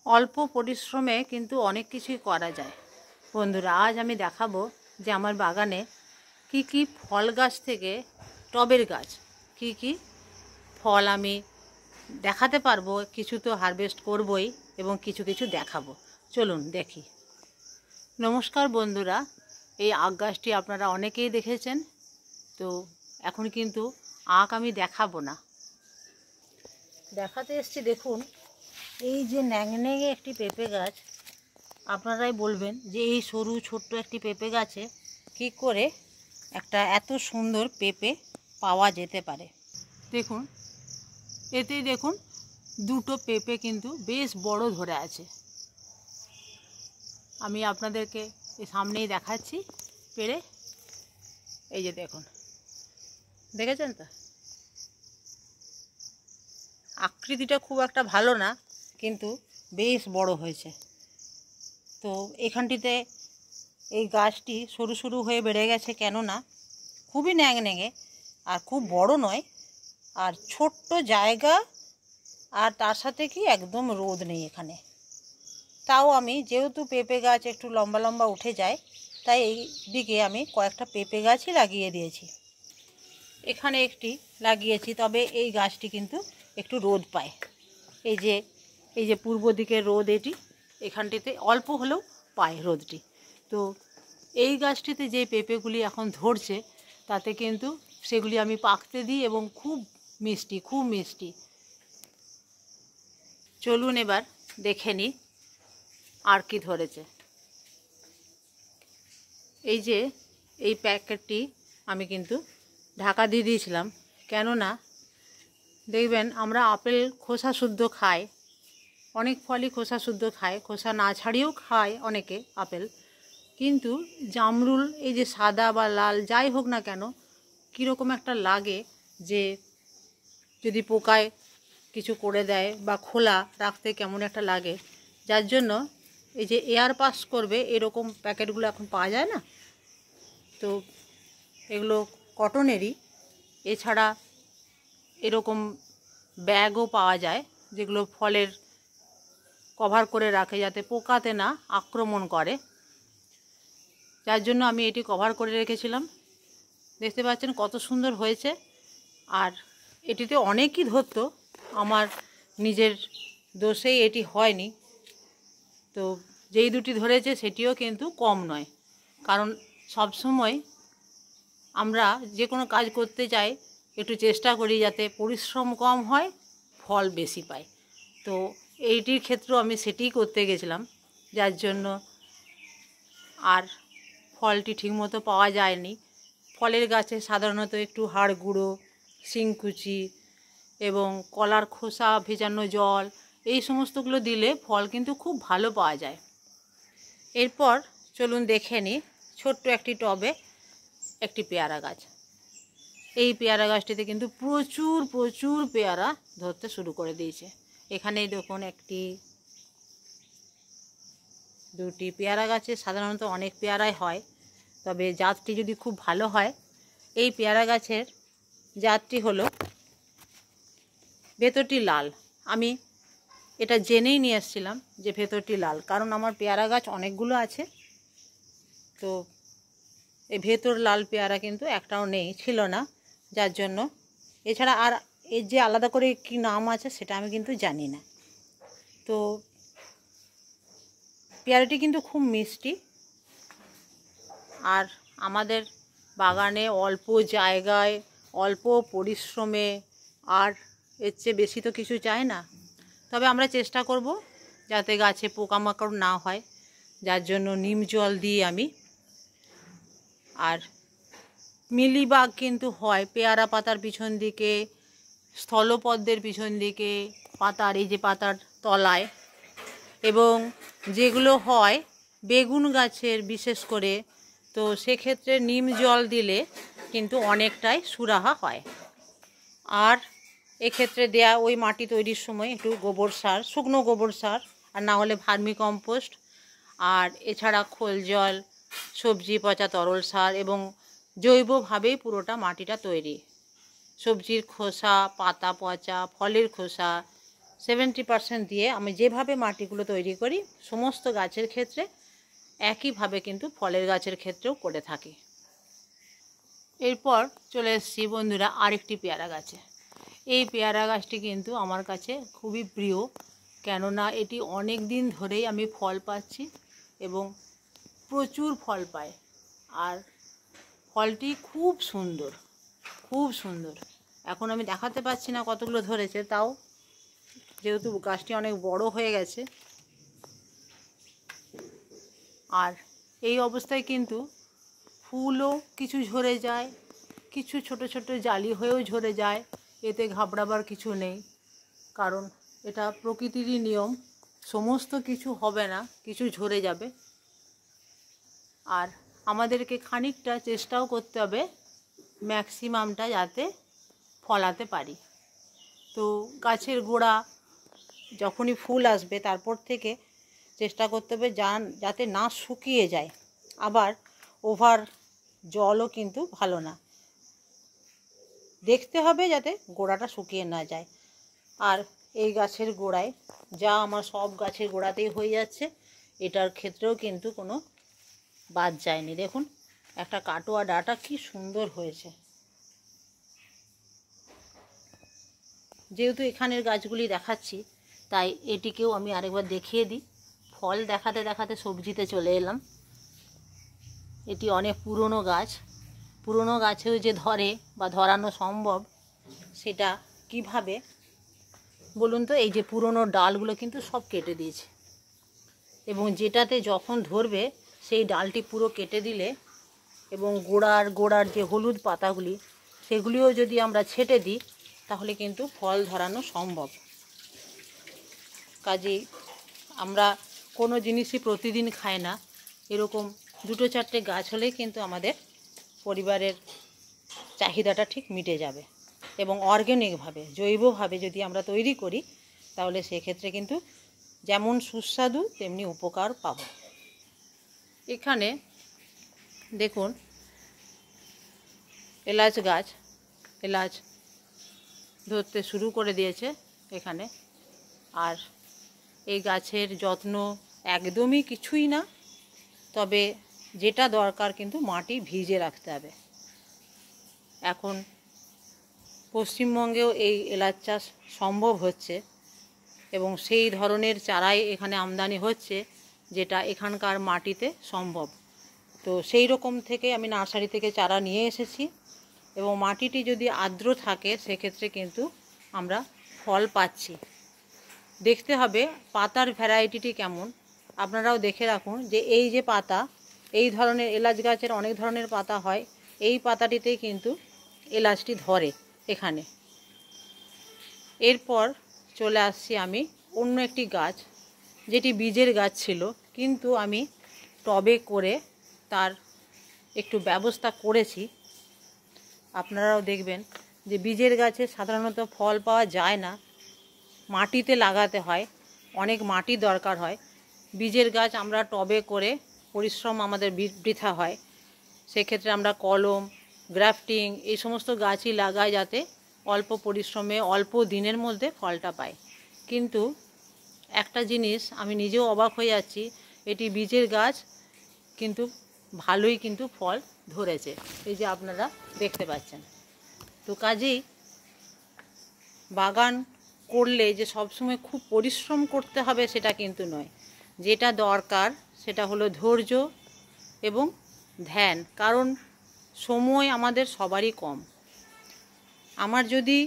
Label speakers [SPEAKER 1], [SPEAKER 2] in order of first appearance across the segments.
[SPEAKER 1] অল্প পরিশ্রমে কিন্তু অনেক কিছুই করা যায়। বন্ধুরা, আজ আমি দেখাবো যে আমার বাগানে কি কি ফল গাছ থেকে টবের গাছ কি কি ফল আমি দেখাতে পারবো। কিছু তো হারভেস্ট করবই এবং কিছু কিছু দেখাবো। চলুন দেখি। নমস্কার বন্ধুরা, এই আখ গাছটি আপনারা অনেকেই দেখেছেন। তো এখন কিন্তু আখ আমি দেখাবো না, দেখাতে এসছি। দেখুন, এই যে ন্যাংন্যাঙে একটি পেঁপে গাছ, আপনারাই বলবেন যে এই সরু ছোট্ট একটি পেঁপে গাছে কি করে একটা এত সুন্দর পেঁপে পাওয়া যেতে পারে। দেখুন, এতেই দেখুন দুটো পেঁপে কিন্তু বেশ বড় ধরে আছে। আমি আপনাদেরকে এই সামনেই দেখাচ্ছি পেরে। এই যে দেখুন, দেখেছেন তো? আকৃতিটা খুব একটা ভালো না, কিন্তু বেশ বড় হয়েছে। তো এখানটিতে এই গাছটি সরু সরু হয়ে বেড়ে গেছে, কেননা খুবই ন্যাংন্যাঙে আর খুব বড় নয়, আর ছোট্ট জায়গা, আর তার সাথে কি একদম রোদ নেই এখানে। তাও আমি যেহেতু পেঁপে গাছ একটু লম্বা লম্বা উঠে যায়, তাই এই দিকে আমি কয়েকটা পেঁপে গাছই লাগিয়ে দিয়েছি। এখানে একটি লাগিয়েছি, তবে এই গাছটি কিন্তু একটু রোদ পায়। এই যে পূর্ব দিকের রোদ, এটি এখানটিতে অল্প হলেও পায় রোদটি। তো এই গাছটিতে যে পেঁপেগুলি এখন ধরছে, তাতে কিন্তু সেগুলি আমি পাকতে দিই এবং খুব মিষ্টি, খুব মিষ্টি। চলুন এবার দেখে নিই আর কি ধরেছে। এই যে এই প্যাকেটটি আমি কিন্তু ঢাকা দিয়ে দিয়েছিলাম, কেননা দেখবেন আমরা আপেল খোসা শুদ্ধ খাই, অনেক ফলই খোসা শুদ্ধ খায়, খোসা না ছাড়িয়েও খায় অনেকে আপেল। কিন্তু জামরুল এই যে সাদা বা লাল যাই হোক না কেন, কীরকম একটা লাগে যে যদি পোকায় কিছু করে দেয় বা খোলা রাখতে কেমন একটা লাগে, যার জন্য এই যে এয়ার পাস করবে এরকম প্যাকেটগুলো এখন পাওয়া যায় না। তো এগুলো কটনেরই, এছাড়া এরকম ব্যাগও পাওয়া যায় যেগুলো ফলের কভার করে রাখে যাতে পোকাতে না আক্রমণ করে, যার জন্য আমি এটি কভার করে রেখেছিলাম। দেখতে পাচ্ছেন কত সুন্দর হয়েছে। আর এটিতে অনেকই ধরতো, আমার নিজের দোষেই এটি হয়নি। তো যেই দুটি ধরেছে সেটিও কিন্তু কম নয়, কারণ সবসময় আমরা যে কোনো কাজ করতে চাই একটু চেষ্টা করি যাতে পরিশ্রম কম হয়, ফল বেশি পাই। তো এইটির ক্ষেত্রেও আমি সেটিই করতে গেছিলাম, যার জন্য আর ফলটি ঠিকমতো পাওয়া যায়নি। ফলের গাছে সাধারণত একটু হাড় গুঁড়ো, শিংকুচি এবং কলার খোসা ভেজানো জল, এই সমস্তগুলো দিলে ফল কিন্তু খুব ভালো পাওয়া যায়। এরপর চলুন দেখে নিই ছোট্ট একটি টবে একটি পেয়ারা গাছ। এই পেয়ারা গাছটিতে কিন্তু প্রচুর প্রচুর পেয়ারা ধরতে শুরু করে দিয়েছে। এখানেই দেখুন একটি, দুটি পেয়ারা গাছে সাধারণত অনেক পেয়ারাই হয়, তবে জাতটি যদি খুব ভালো হয়, এই পেয়ারা গাছের জাতটি হলো ভেতরটি লাল। আমি এটা জেনেই নিয়ে এসেছিলাম যে ভেতরটি লাল, কারণ আমার পেয়ারা গাছ অনেকগুলো আছে। তো এই ভেতর লাল পেয়ারা কিন্তু একটাও নেই, ছিল না, যার জন্য। এছাড়া আর এর যে আলাদা করে কি নাম আছে সেটা আমি কিন্তু জানি না। তো পেয়ারাটি কিন্তু খুব মিষ্টি। আর আমাদের বাগানে অল্প জায়গায় অল্প পরিশ্রমে আর এর চেয়ে বেশি তো কিছু চাই না। তবে আমরা চেষ্টা করব যাতে গাছে পোকামাকড় না হয়, যার জন্য নিম জল দিই আমি। আর মিলিবাগ কিন্তু হয় পেয়ারা পাতার পিছন দিকে, স্থলপদ্মের পিছন দিকে, পাতার এই যে পাতার তলায়, এবং যেগুলো হয় বেগুন গাছের বিশেষ করে, তো সেক্ষেত্রে নিম জল দিলে কিন্তু অনেকটাই সুরাহা হয়। আর এক্ষেত্রে দেয়া ওই মাটি তৈরির সময় একটু গোবর সার, শুকনো গোবর সার, আর না হলে ভার্মি কম্পোস্ট, আর এছাড়া খোল জল, সবজি পচা তরল সার, এবং জৈবভাবেই পুরোটা মাটিটা তৈরি। সবজির খোসা, পাতা পচা, ফলের খোসা, 70% দিয়ে আমি যেভাবে মাটিগুলো তৈরি করি সমস্ত গাছের ক্ষেত্রে একইভাবে কিন্তু ফলের গাছের ক্ষেত্রেও করে থাকি। এরপর চলে এসেছি বন্ধুরা আরেকটি পেয়ারা গাছে। এই পেয়ারা গাছটি কিন্তু আমার কাছে খুবই প্রিয়, কেননা এটি অনেক দিন ধরেই আমি ফল পাচ্ছি এবং প্রচুর ফল পাই। আর ফলটি খুব সুন্দর, খুব সুন্দর। এখন আমি দেখাতে পাচ্ছি না কতগুলো ধরেছে, তাও যেহেতু গাছটি অনেক বড় হয়ে গেছে। আর এই অবস্থায় কিন্তু ফুলও কিছু ঝরে যায়, কিছু ছোট ছোট জালি হয়েও ঝরে যায়। এতে ঘাবড়াবার কিছু নেই, কারণ এটা প্রকৃতিরই নিয়ম। সমস্ত কিছু হবে না, কিছু ঝরে যাবে। আর আমাদেরকে খানিকটা চেষ্টাও করতে হবে ম্যাক্সিমামটা যাতে ফলাতে পারি। তো গাছের গোড়া যখনই ফুল আসবে তারপর থেকে চেষ্টা করতে হবে যাতে না শুকিয়ে যায়। আবার ওভার জলও কিন্তু ভালো না, দেখতে হবে যাতে গোড়াটা শুকিয়ে না যায়। আর এই গাছের গোড়ায় যা আমার সব গাছের গোড়াতেই হয়ে যাচ্ছে, এটার ক্ষেত্রেও কিন্তু কোনো বাদ যায়নি। দেখুন একটা কাটোয়া ডাঁটা কি সুন্দর হয়েছে। যেহেতু এখানের গাছগুলি দেখাচ্ছি, তাই এটিকেও আমি আরেকবার দেখিয়ে দিই। ফল দেখাতে দেখাতে সবজিতে চলে এলাম। এটি অনেক পুরনো গাছ। পুরনো গাছেও যে ধরে বা ধরানো সম্ভব সেটা কিভাবে বলুন তো? এই যে পুরনো ডালগুলো কিন্তু সব কেটে দিয়েছে, এবং যেটাতে যখন ধরবে সেই ডালটি পুরো কেটে দিলে এবং গোড়ার যে হলুদ পাতাগুলি সেগুলিও যদি আমরা ছেটে দিই তাহলে কিন্তু ফল ধরানো সম্ভব। কাজেই আমরা কোনো জিনিসই প্রতিদিন খাই না, এরকম 2-4টে গাছ হলেই কিন্তু আমাদের পরিবারের চাহিদাটা ঠিক মিটে যাবে। এবং অর্গ্যানিকভাবে, জৈবভাবে যদি আমরা তৈরি করি তাহলে সেক্ষেত্রে কিন্তু যেমন সুস্বাদু তেমনি উপকার পাব। এখানে দেখুন এলাচ গাছ, এলাচ ধরতে শুরু করে দিয়েছে এখানে। আর এই গাছের যত্ন একদমই কিছুই না, তবে যেটা দরকার কিন্তু মাটি ভিজে রাখতে হবে। এখন পশ্চিমবঙ্গেও এই এলাচ চাষ সম্ভব হচ্ছে এবং সেই ধরনের চারাই এখানে আমদানি হচ্ছে যেটা এখানকার মাটিতে সম্ভব। তো সেই রকম থেকে আমি নার্সারি থেকে চারা নিয়ে এসেছি, এবং মাটিটি যদি আর্দ্র থাকে সেক্ষেত্রে কিন্তু আমরা ফল পাচ্ছি। দেখতে হবে পাতার ভ্যারাইটিটি কেমন। আপনারাও দেখে রাখুন যে এই যে পাতা, এই ধরনের এলাচ গাছের অনেক ধরনের পাতা হয়, এই পাতাটিতেই কিন্তু এলাচটি ধরে এখানে। এরপর চলে আসছি আমি অন্য একটি গাছ, যেটি বীজের গাছ ছিল, কিন্তু আমি টবে করে তার একটু ব্যবস্থা করেছি। আপনারাও দেখবেন যে বীজের গাছে সাধারণত ফল পাওয়া যায় না, মাটিতে লাগাতে হয়, অনেক মাটি দরকার হয়। বীজের গাছ আমরা টবে করে পরিশ্রম আমাদের বৃথা হয়। সেক্ষেত্রে আমরা কলম, গ্রাফটিং এই সমস্ত গাছই লাগাই যাতে অল্প পরিশ্রমে অল্প দিনের মধ্যে ফলটা পাই। কিন্তু একটা জিনিস আমি নিজেও অবাক হয়ে যাচ্ছি, এটি বীজের গাছ কিন্তু ভালোই কিন্তু ফল ধরেছে, এই যে আপনারা দেখতে পাচ্ছেন। তো কাজেই বাগান করলে যে সবসময় খুব পরিশ্রম করতে হবে সেটা কিন্তু নয়। যেটা দরকার সেটা হলো ধৈর্য এবং ধ্যান, কারণ সময় আমাদের সবারই কম। আমার যদি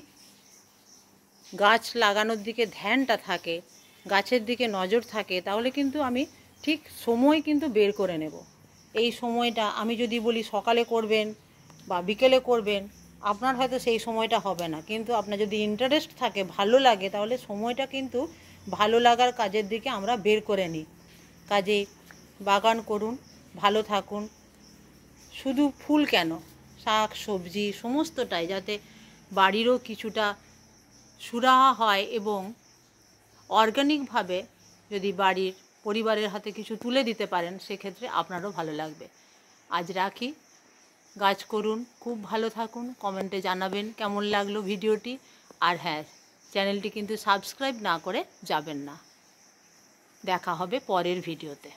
[SPEAKER 1] গাছ লাগানোর দিকে ধ্যানটা থাকে, গাছের দিকে নজর থাকে, তাহলে কিন্তু আমি ঠিক সময় কিন্তু বের করে নেব। এই সময়টা আমি যদি বলি সকালে করবেন বা বিকেলে করবেন, আপনার হয়তো সেই সময়টা হবে না, কিন্তু আপনার যদি ইন্টারেস্ট থাকে, ভালো লাগে, তাহলে সময়টা কিন্তু ভালো লাগার কাজের দিকে আমরা বের করে নিই। কাজেই বাগান করুন, ভালো থাকুন। শুধু ফুল কেন, শাক সবজি সমস্তটাই যাতে বাড়িরও কিছুটা সুরাহা হয়, এবং অর্গানিকভাবে যদি বাড়ির পরিবারের হাতে কিছু তুলে দিতে পারেন সেক্ষেত্রে আপনারও ভালো লাগবে। আজ রাখি, গাছ করুন, খুব ভালো থাকুন, কমেন্টে জানাবেন কেমন লাগলো ভিডিওটি। আর হ্যাঁ, চ্যানেলটি কিন্তু সাবস্ক্রাইব না করে যাবেন না। দেখা হবে পরের ভিডিওতে।